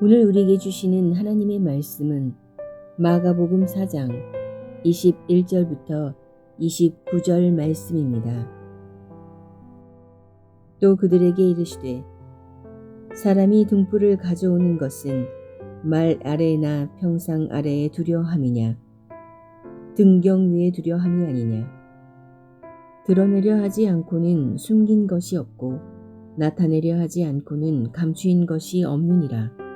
오늘 우리에게 주시는 하나님의 말씀은 마가복음 4장 21절부터 29절 말씀입니다. 또 그들에게 이르시되 사람이 등불을 가져오는 것은 말 아래나 평상 아래에 두려함이냐 등경 위에 두려함이 아니냐. 드러내려 하지 않고는 숨긴 것이 없고 나타내려 하지 않고는 감추인 것이 없느니라.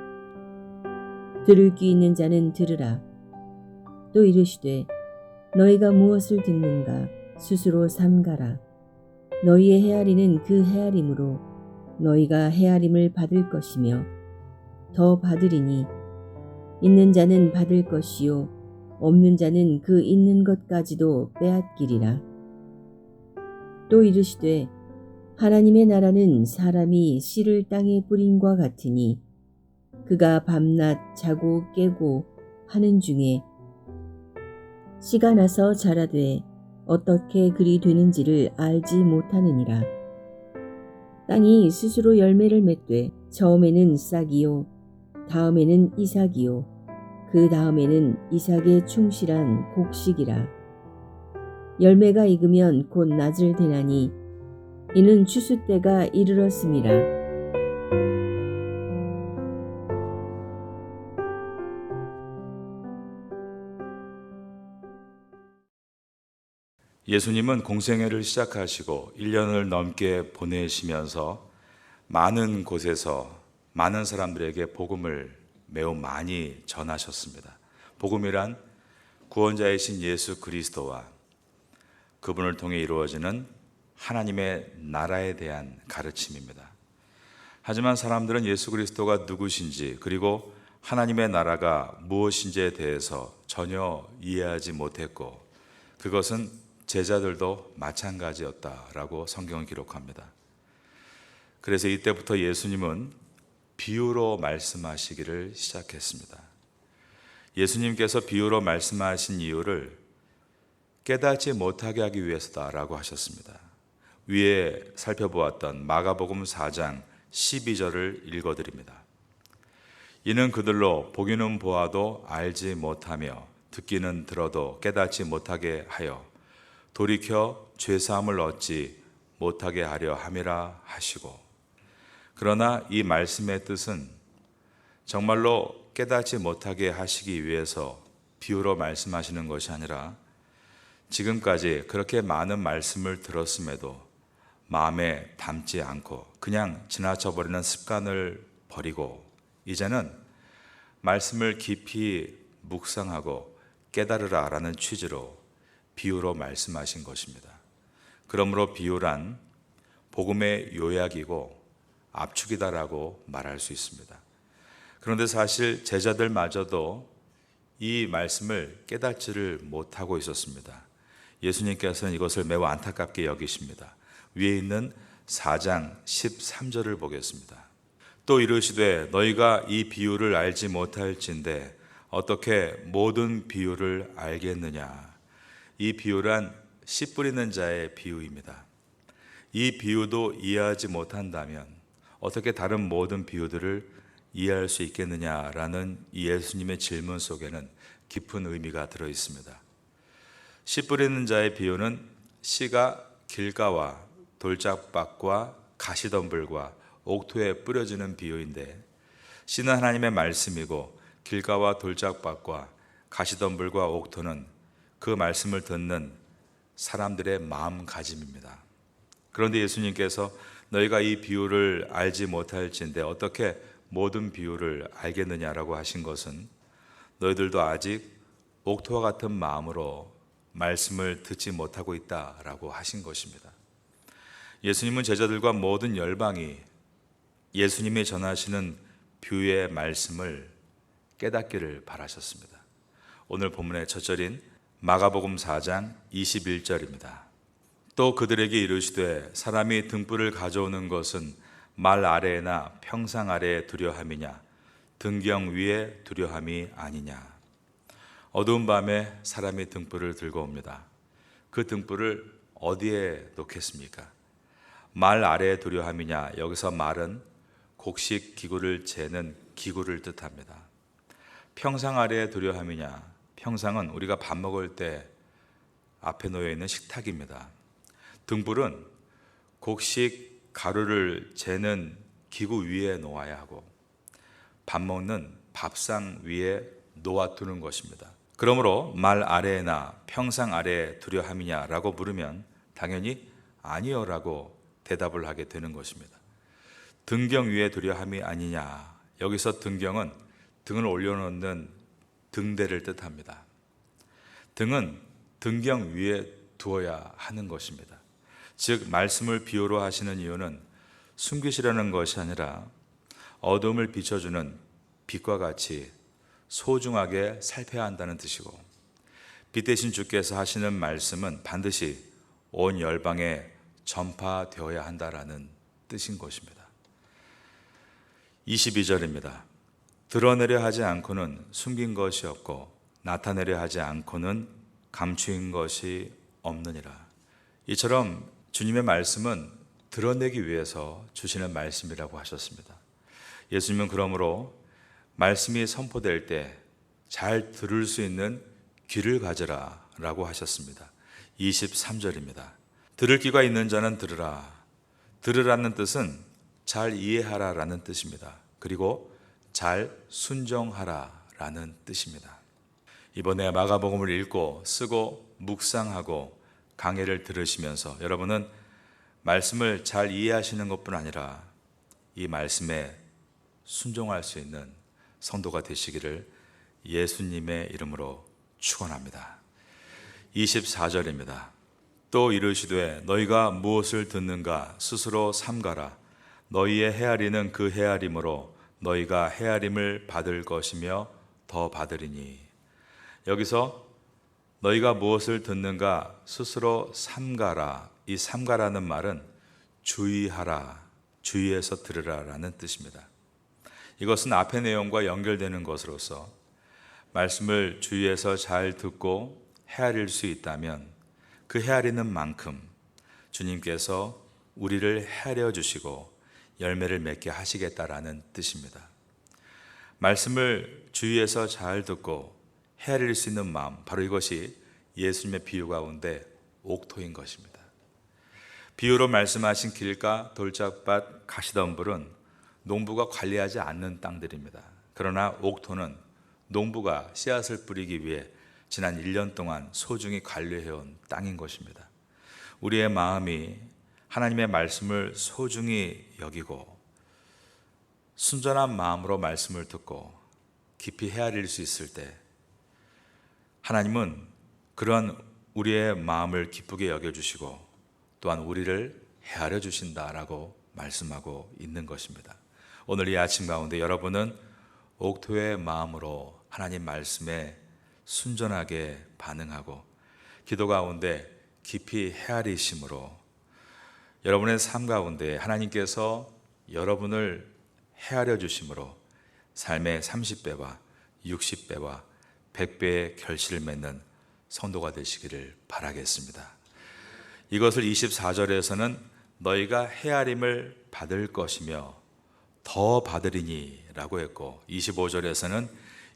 들을 귀 있는 자는 들으라. 또 이르시되 너희가 무엇을 듣는가 스스로 삼가라. 너희의 헤아리는 그 헤아림으로 너희가 헤아림을 받을 것이며 더 받으리니 있는 자는 받을 것이요 없는 자는 그 있는 것까지도 빼앗기리라. 또 이르시되 하나님의 나라는 사람이 씨를 땅에 뿌린과 같으니 그가 밤낮 자고 깨고 하는 중에 씨가 나서 자라되 어떻게 그리 되는지를 알지 못하느니라. 땅이 스스로 열매를 맺되 처음에는 싹이요 다음에는 이삭이요 그 다음에는 이삭의 충실한 곡식이라. 열매가 익으면 곧 낫을 대나니 이는 추수 때가 이르렀음이라. 예수님은 공생애를 시작하시고 1년을 넘게 보내시면서 많은 곳에서 많은 사람들에게 복음을 매우 많이 전하셨습니다. 복음이란 구원자이신 예수 그리스도와 그분을 통해 이루어지는 하나님의 나라에 대한 가르침입니다. 하지만 사람들은 예수 그리스도가 누구신지 그리고 하나님의 나라가 무엇인지에 대해서 전혀 이해하지 못했고 그것은 제자들도 마찬가지였다라고 성경은 기록합니다. 그래서 이때부터 예수님은 비유로 말씀하시기를 시작했습니다. 예수님께서 비유로 말씀하신 이유를 깨닫지 못하게 하기 위해서다라고 하셨습니다. 위에 살펴보았던 마가복음 4장 12절을 읽어드립니다. 이는 그들로 보기는 보아도 알지 못하며 듣기는 들어도 깨닫지 못하게 하여 돌이켜 죄사함을 얻지 못하게 하려 함이라 하시고. 그러나 이 말씀의 뜻은 정말로 깨닫지 못하게 하시기 위해서 비유로 말씀하시는 것이 아니라 지금까지 그렇게 많은 말씀을 들었음에도 마음에 담지 않고 그냥 지나쳐버리는 습관을 버리고 이제는 말씀을 깊이 묵상하고 깨달으라라는 취지로 비유로 말씀하신 것입니다. 그러므로 비유란 복음의 요약이고 압축이다라고 말할 수 있습니다. 그런데 사실 제자들마저도 이 말씀을 깨닫지를 못하고 있었습니다. 예수님께서는 이것을 매우 안타깝게 여기십니다. 위에 있는 4장 13절을 보겠습니다. 또 이르시되 너희가 이 비유를 알지 못할진대 어떻게 모든 비유를 알겠느냐. 이 비유란 씨 뿌리는 자의 비유입니다. 이 비유도 이해하지 못한다면 어떻게 다른 모든 비유들을 이해할 수 있겠느냐라는 이 예수님의 질문 속에는 깊은 의미가 들어 있습니다. 씨 뿌리는 자의 비유는 씨가 길가와 돌짝밭과 가시덤불과 옥토에 뿌려지는 비유인데 씨는 하나님의 말씀이고 길가와 돌짝밭과 가시덤불과 옥토는 그 말씀을 듣는 사람들의 마음가짐입니다. 그런데 예수님께서 너희가 이 비유를 알지 못할진대 어떻게 모든 비유를 알겠느냐라고 하신 것은 너희들도 아직 옥토와 같은 마음으로 말씀을 듣지 못하고 있다라고 하신 것입니다. 예수님은 제자들과 모든 열방이 예수님이 전하시는 비유의 말씀을 깨닫기를 바라셨습니다. 오늘 본문의 첫 절인 마가복음 4장 21절입니다. 또 그들에게 이르시되 사람이 등불을 가져오는 것은 말 아래나 평상 아래에 두려함이냐 등경 위에 두려함이 아니냐. 어두운 밤에 사람이 등불을 들고 옵니다. 그 등불을 어디에 놓겠습니까? 말 아래에 두려함이냐. 여기서 말은 곡식 기구를 재는 기구를 뜻합니다. 평상 아래에 두려 함이냐? 평상은 우리가 밥 먹을 때 앞에 놓여 있는 식탁입니다. 등불은 곡식 가루를 재는 기구 위에 놓아야 하고 밥 먹는 밥상 위에 놓아두는 것입니다. 그러므로 말 아래에나 평상 아래에 두려 함이냐라고 물으면 당연히 아니요라고 대답을 하게 되는 것입니다. 등경 위에 두려 함이 아니냐. 여기서 등경은 등을 올려놓는 등대를 뜻합니다. 등은 등경 위에 두어야 하는 것입니다. 즉 말씀을 비유로 하시는 이유는 숨기시려는 것이 아니라 어둠을 비춰주는 빛과 같이 소중하게 살펴야 한다는 뜻이고, 빛 대신 주께서 하시는 말씀은 반드시 온 열방에 전파되어야 한다라는 뜻인 것입니다. 22절입니다. 드러내려 하지 않고는 숨긴 것이 없고 나타내려 하지 않고는 감추인 것이 없느니라. 이처럼 주님의 말씀은 드러내기 위해서 주시는 말씀이라고 하셨습니다. 예수님은 그러므로 말씀이 선포될 때 잘 들을 수 있는 귀를 가져라 라고 하셨습니다. 23절입니다. 들을 귀가 있는 자는 들으라. 들으라는 뜻은 잘 이해하라 라는 뜻입니다. 그리고 잘 순종하라 라는 뜻입니다. 이번에 마가복음을 읽고 쓰고 묵상하고 강해를 들으시면서 여러분은 말씀을 잘 이해하시는 것뿐 아니라 이 말씀에 순종할 수 있는 성도가 되시기를 예수님의 이름으로 축원합니다. 24절입니다. 또 이르시되 너희가 무엇을 듣는가 스스로 삼가라. 너희의 헤아리는 그 헤아림으로 너희가 헤아림을 받을 것이며 더 받으리니. 여기서 너희가 무엇을 듣는가 스스로 삼가라. 이 삼가라는 말은 주의하라, 주의해서 들으라라는 뜻입니다. 이것은 앞의 내용과 연결되는 것으로서 말씀을 주의해서 잘 듣고 헤아릴 수 있다면 그 헤아리는 만큼 주님께서 우리를 헤아려 주시고 열매를 맺게 하시겠다라는 뜻입니다. 말씀을 주의해서 잘 듣고 헤아릴 수 있는 마음, 바로 이것이 예수님의 비유 가운데 옥토인 것입니다. 비유로 말씀하신 길가, 돌짝밭, 가시덤불은 농부가 관리하지 않는 땅들입니다. 그러나 옥토는 농부가 씨앗을 뿌리기 위해 지난 1년 동안 소중히 관리해온 땅인 것입니다. 우리의 마음이 하나님의 말씀을 소중히 여기고 순전한 마음으로 말씀을 듣고 깊이 헤아릴 수 있을 때 하나님은 그런 우리의 마음을 기쁘게 여겨주시고 또한 우리를 헤아려 주신다라고 말씀하고 있는 것입니다. 오늘 이 아침 가운데 여러분은 옥토의 마음으로 하나님 말씀에 순전하게 반응하고 기도 가운데 깊이 헤아리심으로 여러분의 삶 가운데 하나님께서 여러분을 헤아려 주심으로 삶의 30배와 60배와 100배의 결실을 맺는 성도가 되시기를 바라겠습니다. 이것을 24절에서는 너희가 헤아림을 받을 것이며 더 받으리니 라고 했고 25절에서는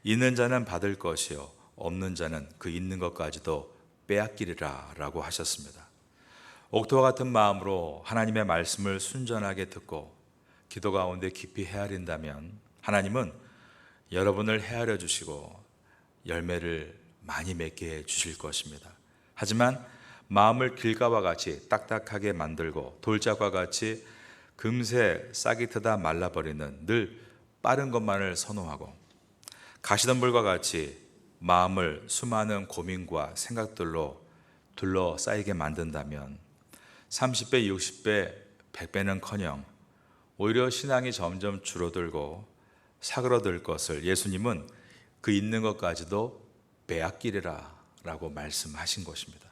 있는 자는 받을 것이요 없는 자는 그 있는 것까지도 빼앗기리라 라고 하셨습니다. 옥토와 같은 마음으로 하나님의 말씀을 순전하게 듣고 기도 가운데 깊이 헤아린다면 하나님은 여러분을 헤아려 주시고 열매를 많이 맺게 해 주실 것입니다. 하지만 마음을 길가와 같이 딱딱하게 만들고 돌짝과 같이 금세 싹이 트다 말라버리는 늘 빠른 것만을 선호하고 가시덤불과 같이 마음을 수많은 고민과 생각들로 둘러싸이게 만든다면 30배, 60배, 100배는커녕 오히려 신앙이 점점 줄어들고 사그러들 것을 예수님은 그 있는 것까지도 빼앗기리라 라고 말씀하신 것입니다.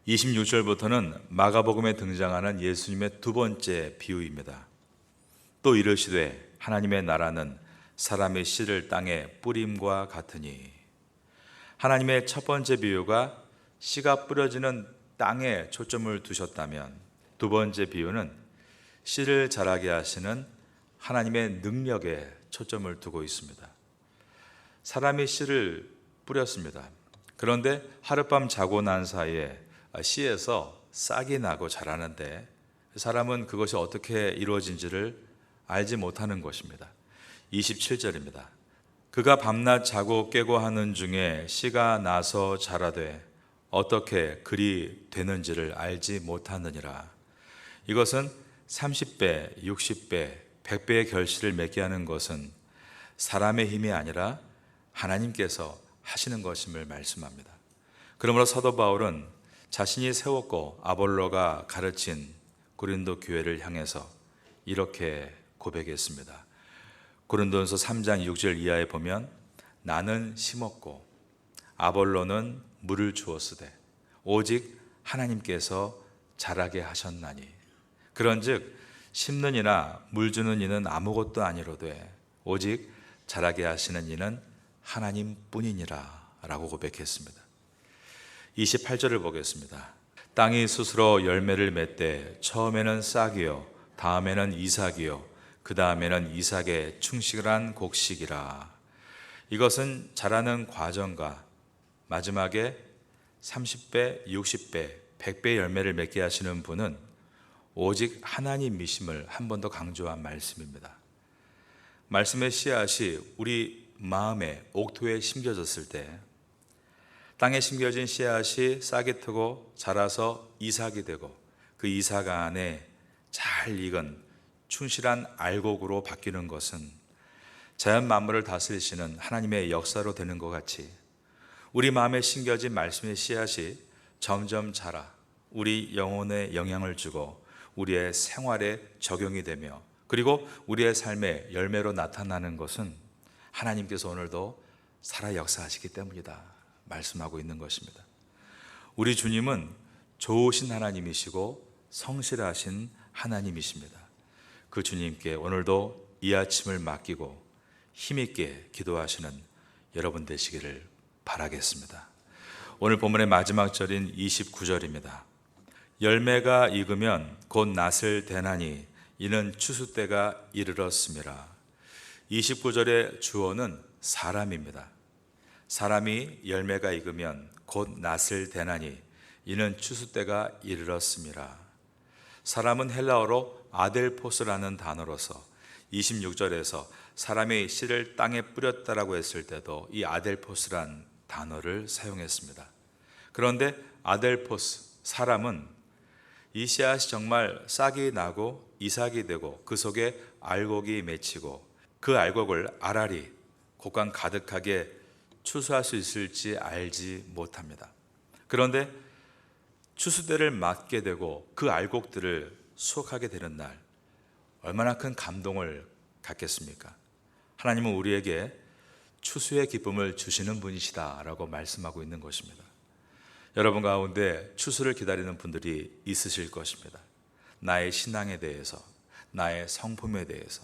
26절부터는 마가복음에 등장하는 예수님의 두 번째 비유입니다. 또 이르시되 하나님의 나라는 사람의 씨를 땅에 뿌림과 같으니. 하나님의 첫 번째 비유가 씨가 뿌려지는 땅에 초점을 두셨다면 두 번째 비유는 씨를 자라게 하시는 하나님의 능력에 초점을 두고 있습니다. 사람이 씨를 뿌렸습니다. 그런데 하룻밤 자고 난 사이에 씨에서 싹이 나고 자라는데 사람은 그것이 어떻게 이루어진지를 알지 못하는 것입니다. 27절입니다. 그가 밤낮 자고 깨고 하는 중에 씨가 나서 자라되 어떻게 그리 되는지를 알지 못하느니라. 이것은 30배, 60배, 100배의 결실을 맺게 하는 것은 사람의 힘이 아니라 하나님께서 하시는 것임을 말씀합니다. 그러므로 사도 바울은 자신이 세웠고 아볼로가 가르친 고린도 교회를 향해서 이렇게 고백했습니다. 고린도전서 3장 6절 이하에 보면 나는 심었고 아볼로는 물을 주었으되 오직 하나님께서 자라게 하셨나니 그런즉 심는 이나 물 주는 이는 아무것도 아니로되 오직 자라게 하시는 이는 하나님뿐이니라 라고 고백했습니다. 28절을 보겠습니다. 땅이 스스로 열매를 맺되 처음에는 싹이요 다음에는 이삭이요 그 다음에는 이삭의 충실한 곡식이라. 이것은 자라는 과정과 마지막에 30배, 60배, 100배 열매를 맺게 하시는 분은 오직 하나님이심을 한 번 더 강조한 말씀입니다. 말씀의 씨앗이 우리 마음에 옥토에 심겨졌을 때 땅에 심겨진 씨앗이 싹이 트고 자라서 이삭이 되고 그 이삭 안에 잘 익은 충실한 알곡으로 바뀌는 것은 자연 만물을 다스리시는 하나님의 역사로 되는 것 같이 우리 마음에 심겨진 말씀의 씨앗이 점점 자라 우리 영혼에 영향을 주고 우리의 생활에 적용이 되며 그리고 우리의 삶의 열매로 나타나는 것은 하나님께서 오늘도 살아 역사하시기 때문이다 말씀하고 있는 것입니다. 우리 주님은 좋으신 하나님이시고 성실하신 하나님이십니다. 그 주님께 오늘도 이 아침을 맡기고 힘있게 기도하시는 여러분 되시기를 바라겠습니다. 오늘 본문의 마지막 절인 29절입니다. 열매가 익으면 곧 낫을 대나니 이는 추수 때가 이르렀음이라. 29절의 주어는 사람입니다. 사람이 열매가 익으면 곧 낫을 대나니 이는 추수 때가 이르렀음이라. 사람은 헬라어로 아델포스라는 단어로서 26절에서 사람이 씨를 땅에 뿌렸다라고 했을 때도 이 아델포스란 단어를 사용했습니다. 그런데 아델포스, 사람은 이 씨앗이 정말 싹이 나고 이삭이 되고 그 속에 알곡이 맺히고 그 알곡을 알알이 곡간 가득하게 추수할 수 있을지 알지 못합니다. 그런데 추수 때를 맞게 되고 그 알곡들을 수확하게 되는 날 얼마나 큰 감동을 갖겠습니까? 하나님은 우리에게 추수의 기쁨을 주시는 분이시다라고 말씀하고 있는 것입니다. 여러분 가운데 추수를 기다리는 분들이 있으실 것입니다. 나의 신앙에 대해서, 나의 성품에 대해서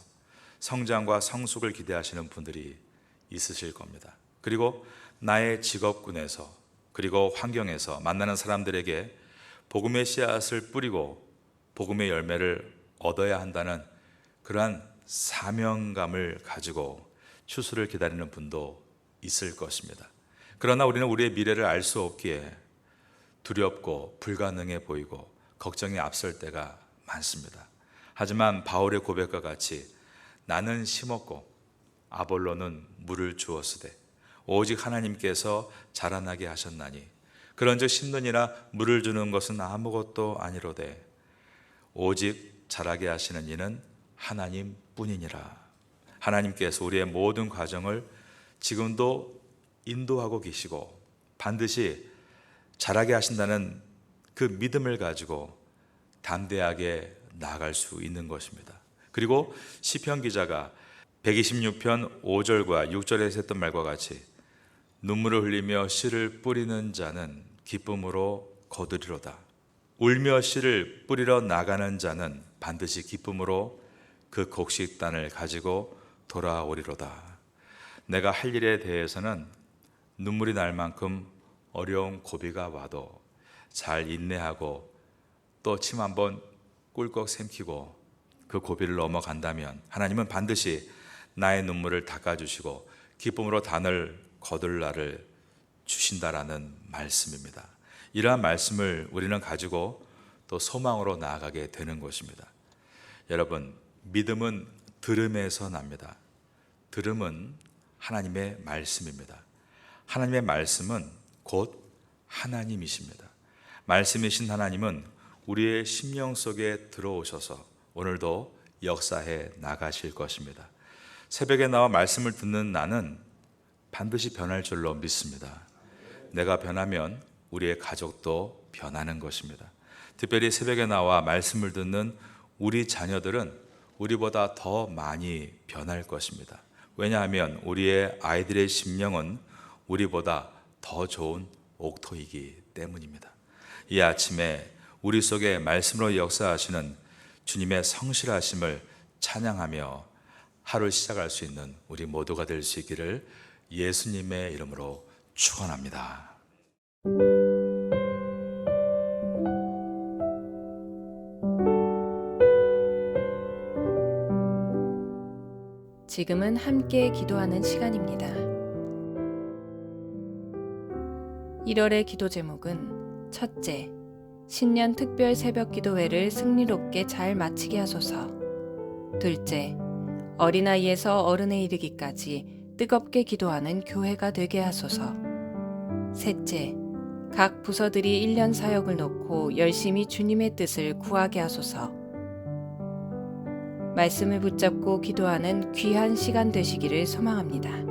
성장과 성숙을 기대하시는 분들이 있으실 겁니다. 그리고 나의 직업군에서 그리고 환경에서 만나는 사람들에게 복음의 씨앗을 뿌리고 복음의 열매를 얻어야 한다는 그러한 사명감을 가지고 추수를 기다리는 분도 있을 것입니다. 그러나 우리는 우리의 미래를 알 수 없기에 두렵고 불가능해 보이고 걱정이 앞설 때가 많습니다. 하지만 바울의 고백과 같이 나는 심었고 아볼로는 물을 주었으되 오직 하나님께서 자라나게 하셨나니 그런즉 심는 이나 물을 주는 것은 아무것도 아니로되 오직 자라게 하시는 이는 하나님뿐이니라. 하나님께서 우리의 모든 과정을 지금도 인도하고 계시고 반드시 자라게 하신다는 그 믿음을 가지고 담대하게 나아갈 수 있는 것입니다. 그리고 시편 기자가 126편 5절과 6절에서 했던 말과 같이 눈물을 흘리며 씨를 뿌리는 자는 기쁨으로 거두리로다. 울며 씨를 뿌리러 나가는 자는 반드시 기쁨으로 그 곡식단을 가지고 돌아오리로다. 내가 할 일에 대해서는 눈물이 날 만큼 어려운 고비가 와도 잘 인내하고 또 침 한번 꿀꺽 삼키고 그 고비를 넘어간다면 하나님은 반드시 나의 눈물을 닦아주시고 기쁨으로 단을 거둘 날을 주신다라는 말씀입니다. 이러한 말씀을 우리는 가지고 또 소망으로 나아가게 되는 것입니다. 여러분, 믿음은 들음에서 납니다. 들음은 하나님의 말씀입니다. 하나님의 말씀은 곧 하나님이십니다. 말씀이신 하나님은 우리의 심령 속에 들어오셔서 오늘도 역사해 나가실 것입니다. 새벽에 나와 말씀을 듣는 나는 반드시 변할 줄로 믿습니다. 내가 변하면 우리의 가족도 변하는 것입니다. 특별히 새벽에 나와 말씀을 듣는 우리 자녀들은 우리보다 더 많이 변할 것입니다. 왜냐하면 우리의 아이들의 심령은 우리보다 더 좋은 옥토이기 때문입니다. 이 아침에 우리 속에 말씀으로 역사하시는 주님의 성실하심을 찬양하며 하루를 시작할 수 있는 우리 모두가 될 수 있기를 예수님의 이름으로 축원합니다. 지금은 함께 기도하는 시간입니다. 1월의 기도 제목은 첫째, 신년 특별 새벽 기도회를 승리롭게 잘 마치게 하소서. 둘째, 어린아이에서 어른에 이르기까지 뜨겁게 기도하는 교회가 되게 하소서. 셋째, 각 부서들이 1년 사역을 놓고 열심히 주님의 뜻을 구하게 하소서. 말씀을 붙잡고 기도하는 귀한 시간 되시기를 소망합니다.